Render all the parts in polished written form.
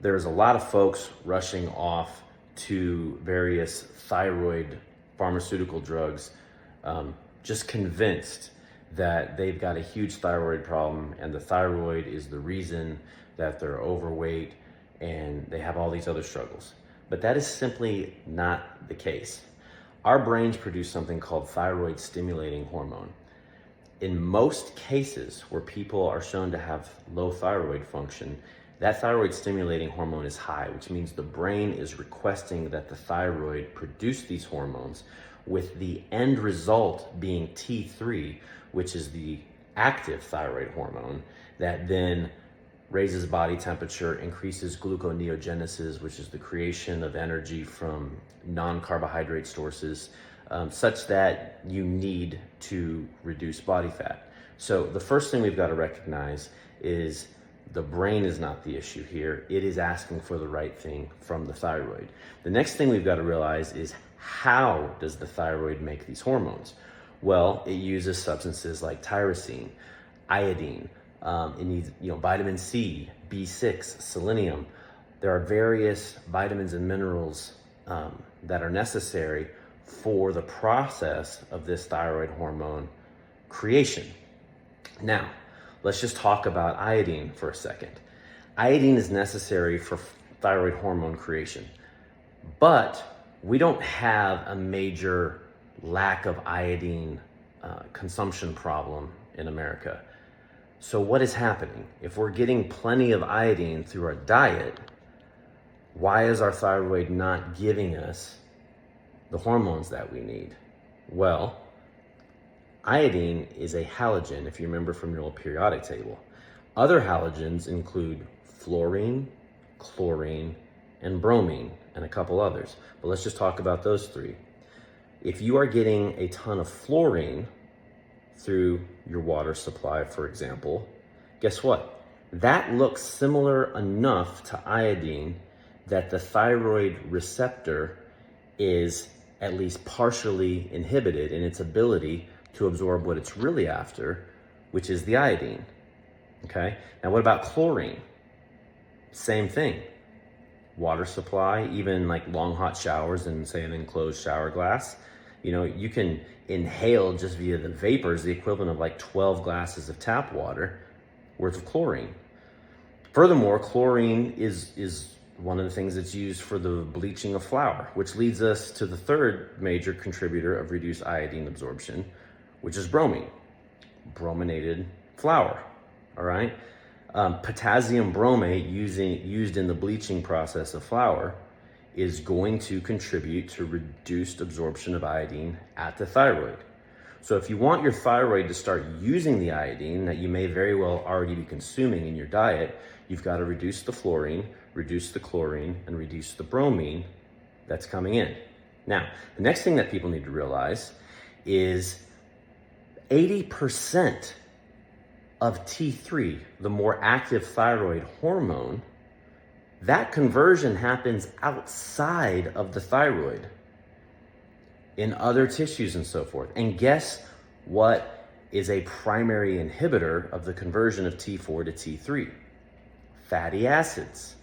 There's a lot of folks rushing off to various thyroid pharmaceutical drugs, just convinced that they've got a huge thyroid problem and the thyroid is the reason that they're overweight and they have all these other struggles. But that is simply not the case. Our brains produce something called thyroid stimulating hormone. In most cases where people are shown to have low thyroid function, that thyroid stimulating hormone is high, which means the brain is requesting that the thyroid produce these hormones, with the end result being T3, which is the active thyroid hormone that then raises body temperature, increases gluconeogenesis, which is the creation of energy from non-carbohydrate sources, such that you need to reduce body fat. So the first thing we've got to recognize is the brain is not the issue here. It is asking for the right thing from the thyroid. The next thing we've got to realize is, how does the thyroid make these hormones? Well, it uses substances like tyrosine, iodine. It needs, vitamin C, B6, selenium. There are various vitamins and minerals that are necessary for the process of this thyroid hormone creation. Now, let's just talk about iodine for a second. Iodine is necessary for thyroid hormone creation, but we don't have a major lack of iodine consumption problem in America. So what is happening? If we're getting plenty of iodine through our diet, why is our thyroid not giving us the hormones that we need? Well, iodine is a halogen, if you remember from your old periodic table. Other halogens include fluorine, chlorine, and bromine, and a couple others. But let's just talk about those three. If you are getting a ton of fluorine through your water supply, for example, guess what? That looks similar enough to iodine that the thyroid receptor is at least partially inhibited in its ability to absorb what it's really after, which is the iodine. Okay? Now, what about chlorine? Same thing. Water supply, even like long hot showers in, say, an enclosed shower glass, you can inhale just via the vapors the equivalent of like 12 glasses of tap water worth of chlorine. Furthermore, chlorine is one of the things that's used for the bleaching of flour, which leads us to the third major contributor of reduced iodine absorption, which is bromine, brominated flour, all right? Potassium bromate used in the bleaching process of flour is going to contribute to reduced absorption of iodine at the thyroid. So if you want your thyroid to start using the iodine that you may very well already be consuming in your diet, you've got to reduce the fluorine, reduce the chlorine, and reduce the bromine that's coming in. Now, the next thing that people need to realize is 80% of T3, the more active thyroid hormone, that conversion happens outside of the thyroid, in other tissues and so forth. And guess what is a primary inhibitor of the conversion of T4 to T3? Fatty acids.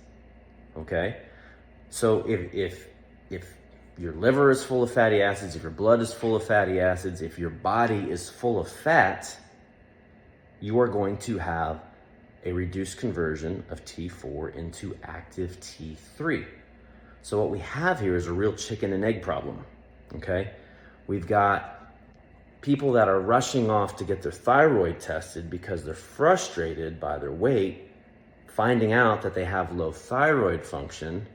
Okay? So if your liver is full of fatty acids, if your blood is full of fatty acids, if your body is full of fat, you are going to have a reduced conversion of T4 into active T3. So what we have here is a real chicken and egg problem, okay? We've got people that are rushing off to get their thyroid tested because they're frustrated by their weight, finding out that they have low thyroid function,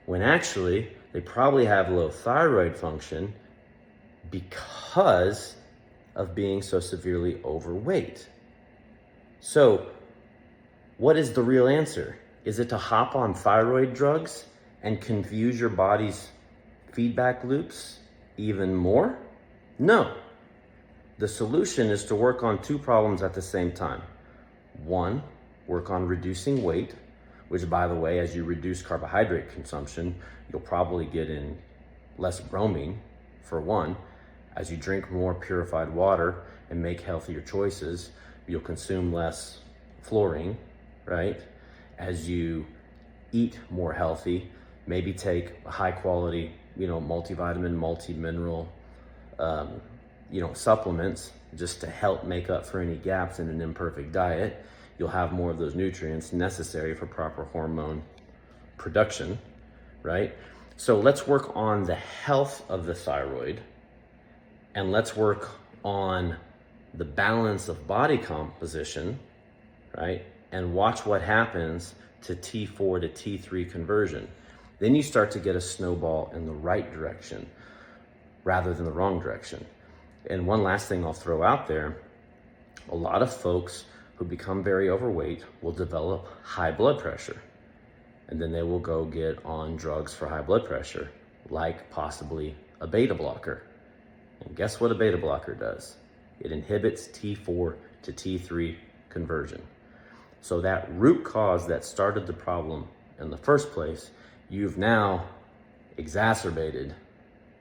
when actually they probably have low thyroid function because of being so severely overweight. So what is the real answer? Is it to hop on thyroid drugs and confuse your body's feedback loops even more? No. The solution is to work on two problems at the same time. One, work on reducing weight, which, by the way, as you reduce carbohydrate consumption, you'll probably get in less bromine, for one. As you drink more purified water and make healthier choices, you'll consume less fluorine, right? As you eat more healthy, maybe take a high quality, multivitamin, multi-mineral, supplements just to help make up for any gaps in an imperfect diet, you'll have more of those nutrients necessary for proper hormone production, right? So let's work on the health of the thyroid, and let's work on the balance of body composition, right? And watch what happens to T4 to T3 conversion. Then you start to get a snowball in the right direction rather than the wrong direction. And one last thing I'll throw out there, a lot of folks who become very overweight will develop high blood pressure. And then they will go get on drugs for high blood pressure, like possibly a beta blocker. And guess what a beta blocker does? It inhibits T4 to T3 conversion. So that root cause that started the problem in the first place, you've now exacerbated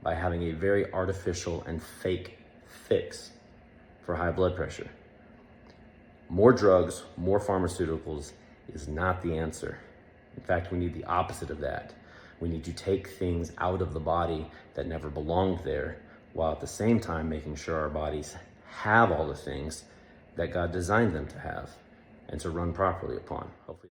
by having a very artificial and fake fix for high blood pressure. More drugs, more pharmaceuticals is not the answer. In fact, we need the opposite of that. We need to take things out of the body that never belonged there, while at the same time making sure our bodies have all the things that God designed them to have and to run properly upon. Hopefully.